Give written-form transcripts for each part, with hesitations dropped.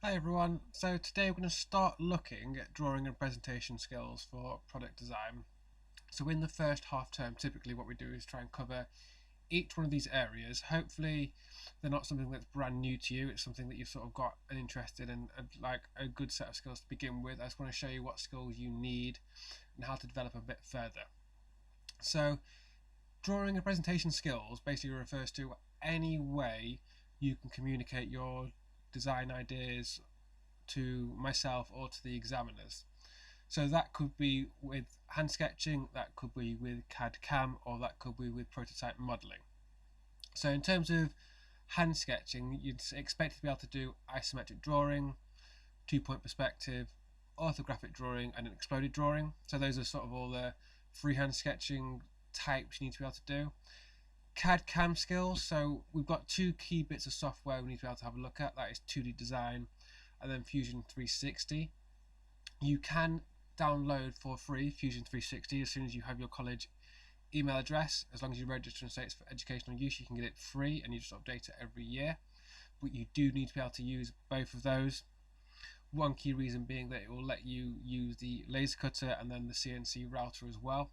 Hi everyone, so today we're going to start looking at drawing and presentation skills for product design. So in the first half term, typically what we do is try and cover each one of these areas. Hopefully they're not something that's brand new to you, it's something that you've sort of got an interest in and like a good set of skills to begin with. I just want to show you what skills you need and how to develop a bit further. So drawing and presentation skills basically refers to any way you can communicate your design ideas to myself or to the examiners. So that could be with hand sketching, that could be with CAD CAM, or that could be with prototype modelling. So in terms of hand sketching, you'd expect to be able to do isometric drawing, 2-point perspective, orthographic drawing, and an exploded drawing. So those are sort of all the freehand sketching types you need to be able to do. CAD CAM skills, so we've got two key bits of software we need to be able to have a look at. That is 2D design and then Fusion 360. You can download for free Fusion 360 as soon as you have your college email address. As long as you register and say it's for educational use, you can get it free and you just update it every year. But you do need to be able to use both of those. One key reason being that it will let you use the laser cutter and then the CNC router as well.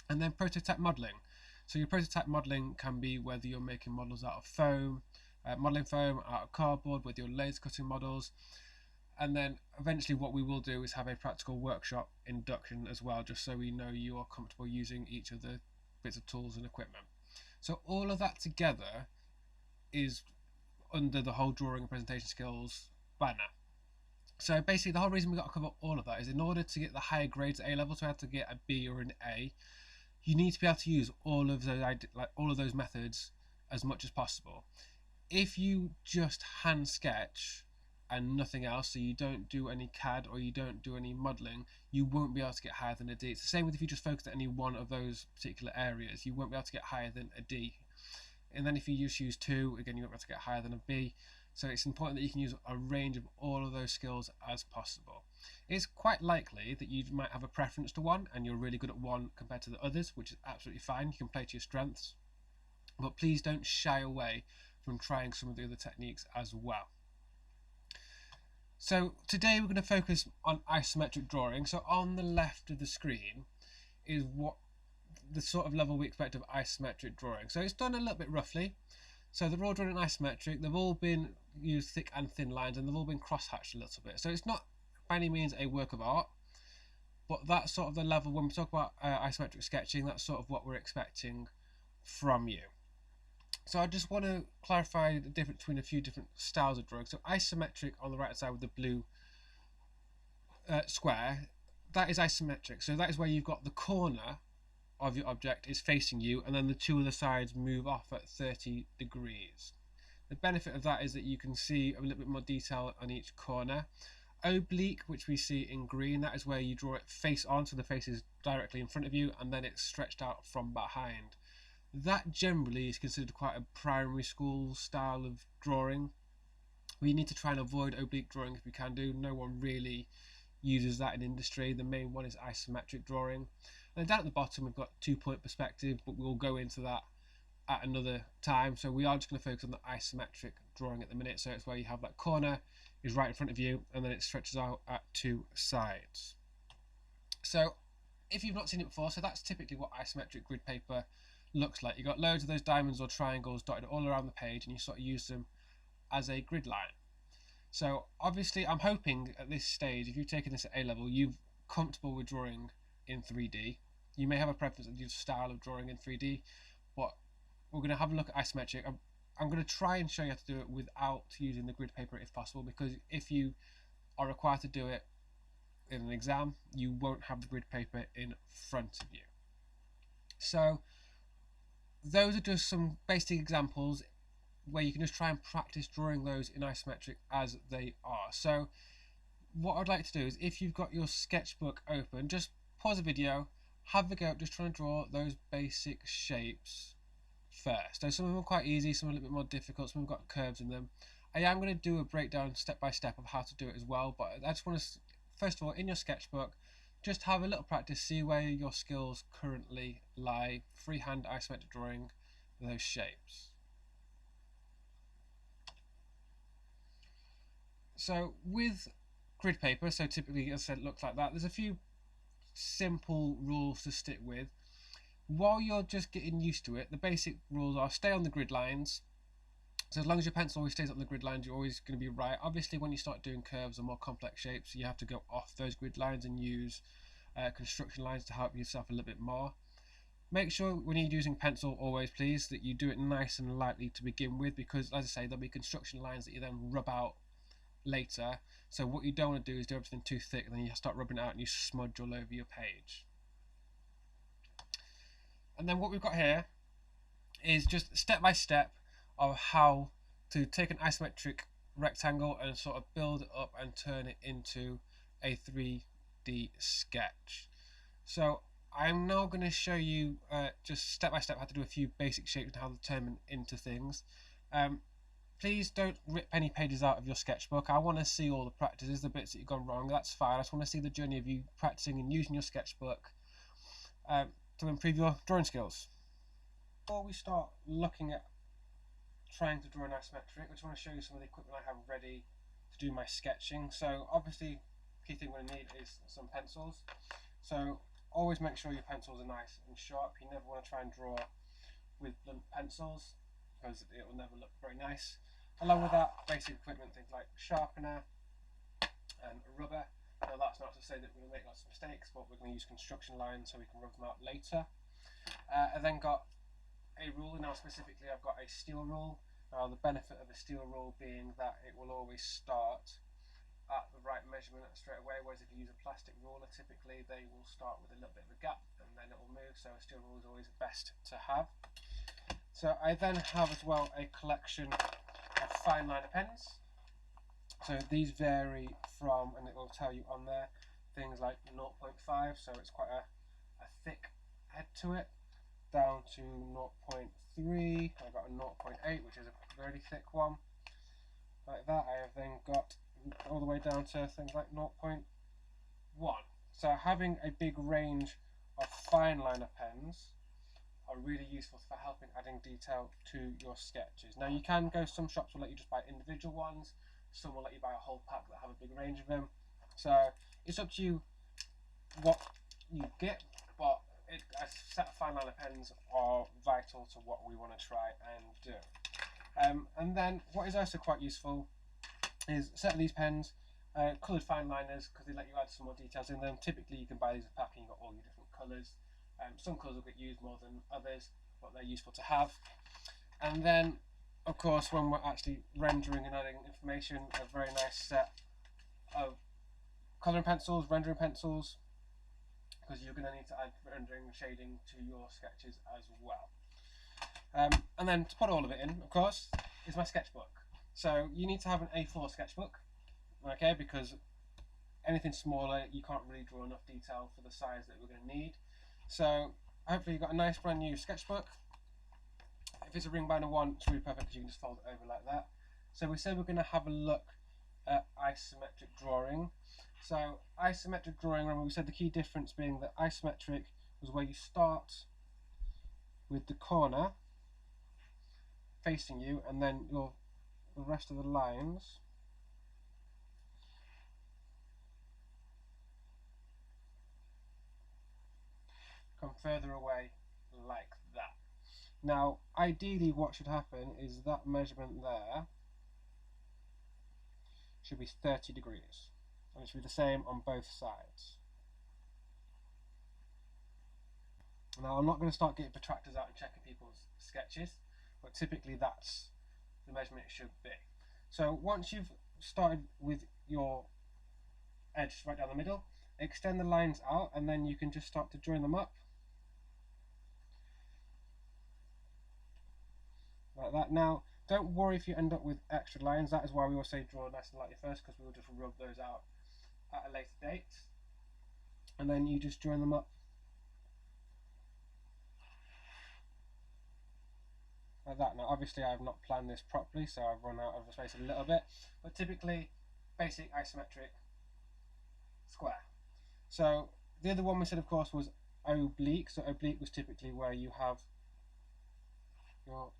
And then prototype modeling. So your prototype modeling can be whether you're making models out of foam, modeling foam, out of cardboard, with your laser cutting models. And then eventually what we will do is have a practical workshop induction as well, just so we know you are comfortable using each of the bits of tools and equipment. So all of that together is under the whole drawing and presentation skills banner. So basically the whole reason we got to cover all of that is in order to get the higher grades at A level, so we have to get a B or an A, you need to be able to use all of those methods as much as possible. If you just hand sketch and nothing else, so you don't do any CAD or you don't do any modelling, you won't be able to get higher than a D. It's the same with if you just focus at any one of those particular areas, you won't be able to get higher than a D. And then if you just use two, again, you won't be able to get higher than a B. So it's important that you can use a range of all of those skills as possible. It's quite likely that you might have a preference to one and you're really good at one compared to the others, which is absolutely fine. You can play to your strengths, but please don't shy away from trying some of the other techniques as well. So today we're going to focus on isometric drawing. So on the left of the screen is what the sort of level we expect of isometric drawing. So it's done a little bit roughly. So they're all drawn in isometric, they've all been used thick and thin lines, and they've all been cross-hatched a little bit. So it's not by any means a work of art, but that's sort of the level when we talk about isometric sketching, that's sort of what we're expecting from you. So I just want to clarify the difference between a few different styles of drawing. So isometric on the right side with the blue square, that is isometric. So that is where you've got the corner of your object is facing you, and then the two other sides move off at 30 degrees. The benefit of that is that you can see a little bit more detail on each corner. Oblique, which we see in green, that is where you draw it face on, so the face is directly in front of you, and then it's stretched out from behind. That generally is considered quite a primary school style of drawing. We need to try and avoid oblique drawing if we can do. No one really uses that in industry. The main one is isometric drawing. And then down at the bottom we've got 2-point perspective, but we'll go into that at another time. So we are just going to focus on the isometric drawing at the minute. So it's where you have that corner is right in front of you and then it stretches out at two sides. So if you've not seen it before, so that's typically what isometric grid paper looks like. You've got loads of those diamonds or triangles dotted all around the page and you sort of use them as a grid line. So obviously I'm hoping at this stage, if you've taken this at A level, you're comfortable with drawing in 3D. You may have a preference of your style of drawing in 3D, but we're going to have a look at isometric. I'm going to try and show you how to do it without using the grid paper if possible, because if you are required to do it in an exam, you won't have the grid paper in front of you. So those are just some basic examples where you can just try and practice drawing those in isometric as they are. So what I'd like to do is, if you've got your sketchbook open, just pause the video, have a go at just trying to draw those basic shapes first. So some of them are quite easy, some are a little bit more difficult, some have got curves in them. I am going to do a breakdown step by step of how to do it as well, but I just want to, first of all, in your sketchbook, just have a little practice, see where your skills currently lie, freehand isometric drawing those shapes. So with grid paper, so typically, as I said, it looks like that. There's a few simple rules to stick with. While you're just getting used to it, the basic rules are stay on the grid lines. So as long as your pencil always stays on the grid lines, you're always going to be right. Obviously, when you start doing curves or more complex shapes, you have to go off those grid lines and use construction lines to help yourself a little bit more. Make sure when you're using pencil, always please, that you do it nice and lightly to begin with, because as I say, there'll be construction lines that you then rub out later. So what you don't want to do is do everything too thick, and then you start rubbing it out and you smudge all over your page. And then what we've got here is just step by step of how to take an isometric rectangle and sort of build it up and turn it into a 3D sketch. So I'm now going to show you just step by step how to do a few basic shapes and how to turn them into things. Please don't rip any pages out of your sketchbook. I want to see all the practices, the bits that you've gone wrong. That's fine. I just want to see the journey of you practicing and using your sketchbook to improve your drawing skills. Before we start looking at trying to draw an isometric, I just want to show you some of the equipment I have ready to do my sketching. So obviously, the key thing we're going to need is some pencils. So always make sure your pencils are nice and sharp. You never want to try and draw with blunt pencils because it will never look very nice. Along with that, basic equipment, things like sharpener and rubber. Now that's not to say that we're going to make lots of mistakes, but we're going to use construction lines so we can rub them out later. I then got a rule. Now specifically I've got a steel rule. Now the benefit of a steel rule being that it will always start at the right measurement straight away, whereas if you use a plastic ruler, typically they will start with a little bit of a gap and then it will move. So a steel rule is always best to have. So I then have as well a collection of fine liner pens. So these vary from, and it will tell you on there, things like 0.5, so it's quite a thick head to it, down to 0.3, I've got a 0.8, which is a very thick one, like that. I have then got all the way down to things like 0.1. So having a big range of fine liner pens are really useful for helping adding detail to your sketches. Now you can go, some shops will let you just buy individual ones, some will let you buy a whole pack that have a big range of them. So it's up to you what you get, but a set of fine liner pens are vital to what we want to try and do. And then what is also quite useful is a set of these pens, coloured fine liners, because they let you add some more details in them. Typically you can buy these as a pack and you've got all your different colours. Some colours will get used more than others, but they're useful to have. And then of course when we're actually rendering and adding information, a very nice set of colouring pencils, rendering pencils, because you're going to need to add rendering and shading to your sketches as well. And then to put all of it in, of course, is my sketchbook. So you need to have an A4 sketchbook, okay, because anything smaller you can't really draw enough detail for the size that we're going to need. So hopefully you've got a nice brand new sketchbook. If it's a ring binder one, it's really perfect because you can just fold it over like that. So we said we're going to have a look at isometric drawing. So isometric drawing, remember we said the key difference being that isometric was where you start with the corner facing you, and then the rest of the lines come further away like that. Now ideally what should happen is that measurement there should be 30 degrees. And it should be the same on both sides. Now I'm not going to start getting protractors out and checking people's sketches, but typically that's the measurement it should be. So once you've started with your edge right down the middle, extend the lines out and then you can just start to join them up. Like that. Now don't worry if you end up with extra lines, that is why we always say draw nice and lightly first, because we will just rub those out at a later date, and then you just join them up like that. Now obviously I have not planned this properly, so I've run out of space a little bit, but typically basic isometric square. So the other one we said of course was oblique. So oblique was typically where you have your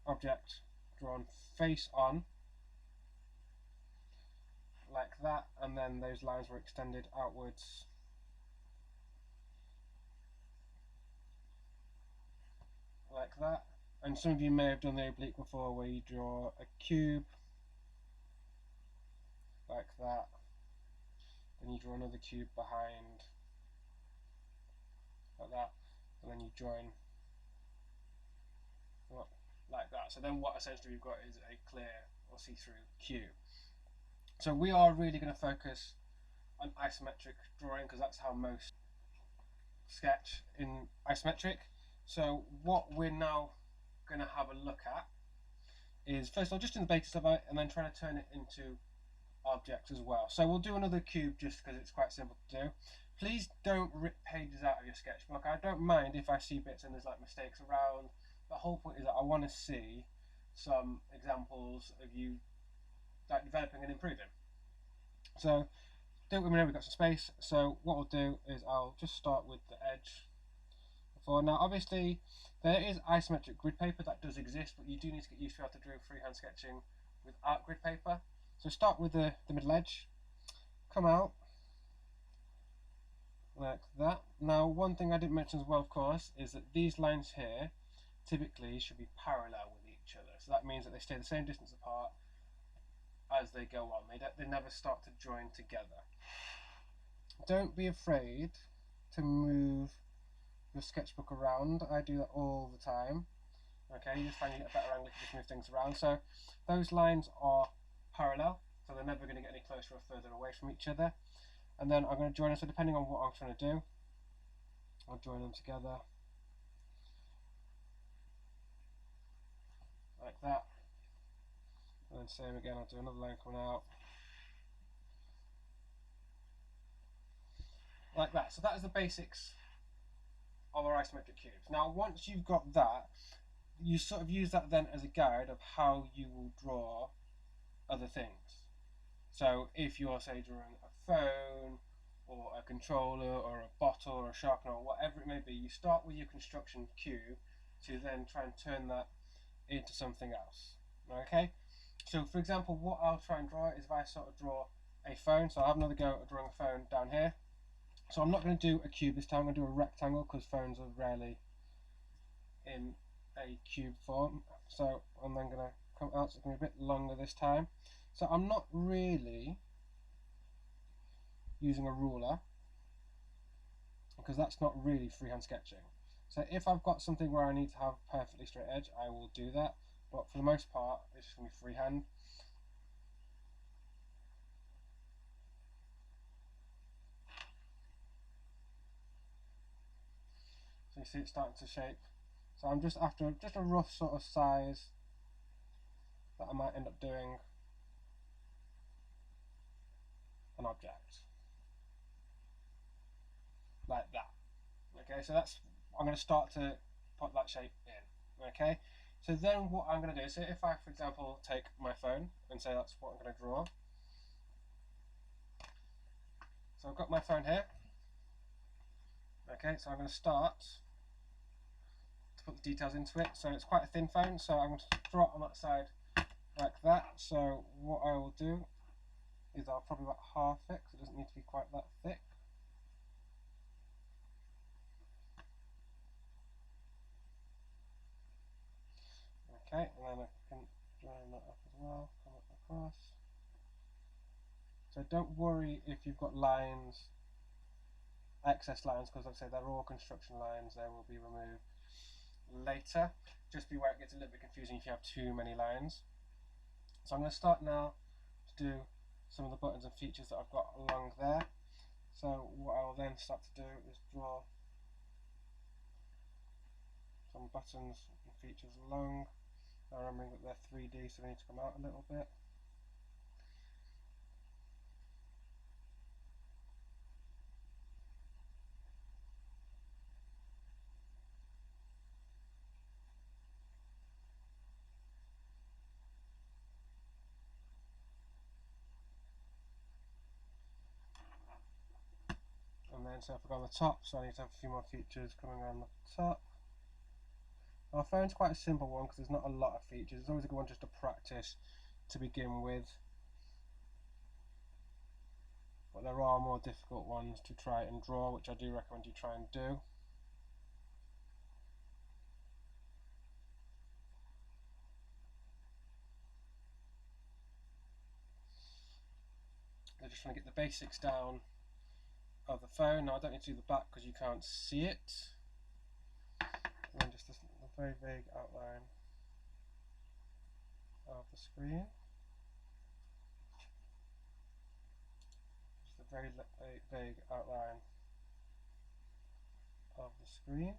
object drawn face on like that, and then those lines were extended outwards like that. And some of you may have done the oblique before, where you draw a cube like that, then you draw another cube behind like that, and then you join up like that. So then what essentially we've got is a clear or see-through cube. So we are really going to focus on isometric drawing because that's how most sketch in isometric. So what we're now going to have a look at is, first of all, just in the basics of it, and then trying to turn it into objects as well. So we'll do another cube just because it's quite simple to do. Please don't rip pages out of your sketchbook. I don't mind if I see bits and there's like mistakes around. The whole point is that I want to see some examples of you like developing and improving. So do let me know we've got some space. So what we'll do is I'll just start with the edge. Now obviously there is isometric grid paper that does exist, but you do need to get used to how to do freehand sketching without grid paper. So start with the middle edge, come out like that. Now one thing I didn't mention as well, of course, is that these lines here typically should be parallel with each other. So that means that they stay the same distance apart as they go on. They never start to join together. Don't be afraid to move your sketchbook around. I do that all the time. Okay, you just find you get a better angle if you just move things around. So those lines are parallel, so they're never going to get any closer or further away from each other. And then I'm going to join them, so depending on what I'm trying to do, I'll join them together like that. And then same again, I'll do another line coming out like that. So that is the basics of our isometric cubes. Now once you've got that, you sort of use that then as a guide of how you will draw other things. So if you're, say, drawing a phone or a controller or a bottle or a sharpener or whatever it may be, you start with your construction cube to then try and turn that into something else. Okay, so for example, what I'll try and draw is if I sort of draw a phone, so I'll have another go at drawing a phone down here. So I'm not going to do a cube this time, I'm going to do a rectangle because phones are rarely in a cube form. So I'm then going to come out, so it's going to be a bit longer this time. So I'm not really using a ruler because that's not really freehand sketching. So if I've got something where I need to have a perfectly straight edge, I will do that, but for the most part it's just going to be freehand. So you see it's starting to shape. So I'm just after just a rough sort of size that I might end up doing an object like that. Okay, so that's, I'm going to start to put that shape in. Okay, so then what I'm going to do, so if I, for example, take my phone and say that's what I'm going to draw. So I've got my phone here. Okay, so I'm going to start to put the details into it. So it's quite a thin phone, so I'm going to draw it on that side like that. So what I will do is I'll probably about half it, because it doesn't need to be quite that thick. Okay, and then I can join that up as well, come up across. So don't worry if you've got lines, excess lines, because like I say, they're all construction lines, they will be removed later. Just be aware it gets a little bit confusing if you have too many lines. So I'm going to start now to do some of the buttons and features that I've got along there. So what I'll then start to do is draw some buttons and features along. Now remembering that they're 3D, so they need to come out a little bit. And then so if I go on the top, so I need to have a few more features coming around the top. Our phone's quite a simple one because there's not a lot of features. It's always a good one just to practice to begin with. but there are more difficult ones to try and draw, which I do recommend you try and do. I just want to get the basics down of the phone. Now I don't need to do the back because you can't see it. And then just a very vague outline of the screen. Just a very vague outline of the screen.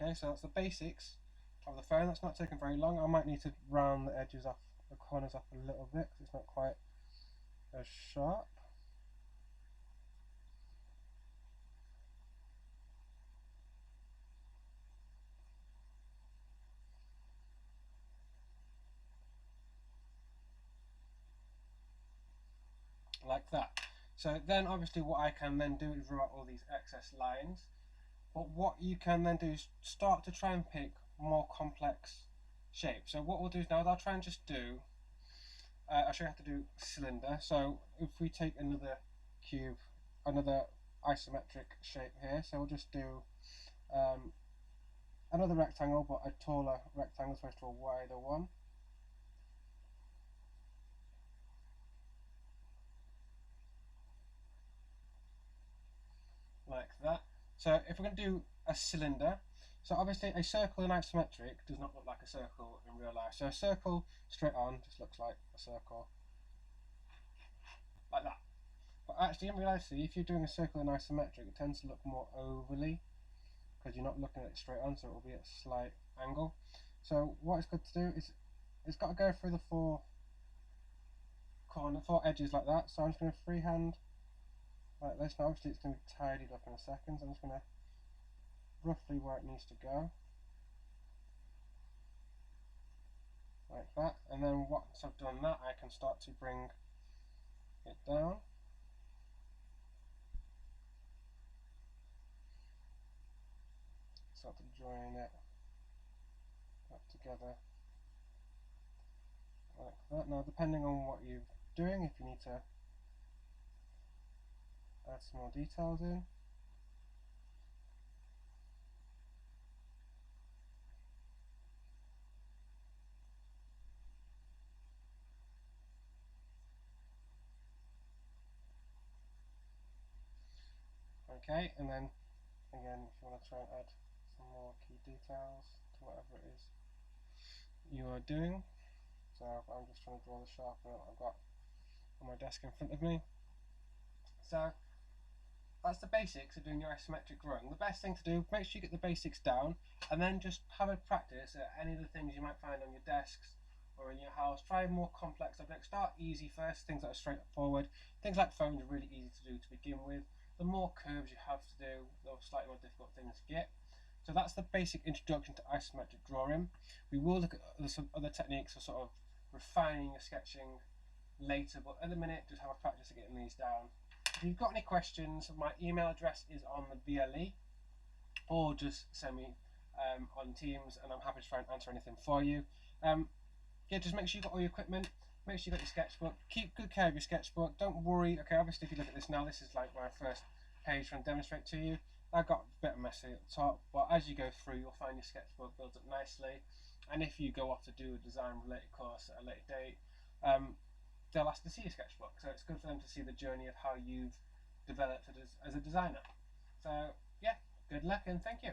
Okay, so that's the basics of the phone. That's not taking very long. I might need to round the edges off, the corners off a little bit because it's not quite as sharp. Like that. So then obviously what I can then do is draw out all these excess lines. But what you can then do is start to try and pick more complex shapes. So what we'll do is now I'll try and just do, I'll show you how to do cylinder. So if we take another cube, another isometric shape here, so we'll just do another rectangle, but a taller rectangle as opposed to a wider one. Like that. So if we're going to do a cylinder, so obviously a circle in isometric does not look like a circle in real life. So a circle straight on just looks like a circle, like that. But actually in reality, if you're doing a circle in isometric, it tends to look more ovally because you're not looking at it straight on, so it will be at a slight angle. So what it's good to do is it's got to go through the four edges like that. So I'm just going to freehand like this. Now obviously it's going to be tidied up in a second, so I'm just going to roughly where it needs to go, like that. And then once I've done that, I can start to bring it down. Start to join it up together like that. Now depending on what you're doing, if you need to add some more details in, okay. And then again, if you want to try and add some more key details to whatever it is you are doing. So I'm just trying to draw the sharpener that I've got on my desk in front of me. So that's the basics of doing your isometric drawing. The best thing to do, make sure you get the basics down, and then just have a practice at any of the things you might find on your desks or in your house. Try more complex objects. Start easy first, things that are straightforward. Things like phones are really easy to do to begin with. The more curves you have to do, the slightly more difficult things to get. So that's the basic introduction to isometric drawing. We will look at some other techniques for sort of refining your sketching later, but at the minute just have a practice of getting these down. If you've got any questions, my email address is on the VLE, or just send me on Teams and I'm happy to try and answer anything for you. Yeah, just make sure you've got all your equipment, make sure you've got your sketchbook, keep good care of your sketchbook, don't worry. Okay, obviously if you look at this now, this is like my first page trying to demonstrate to you. I got a bit messy at the top, but as you go through you'll find your sketchbook builds up nicely, and if you go off to do a design related course at a later date, they'll ask to see your sketchbook, so it's good for them to see the journey of how you've developed as a designer. So yeah, good luck and thank you.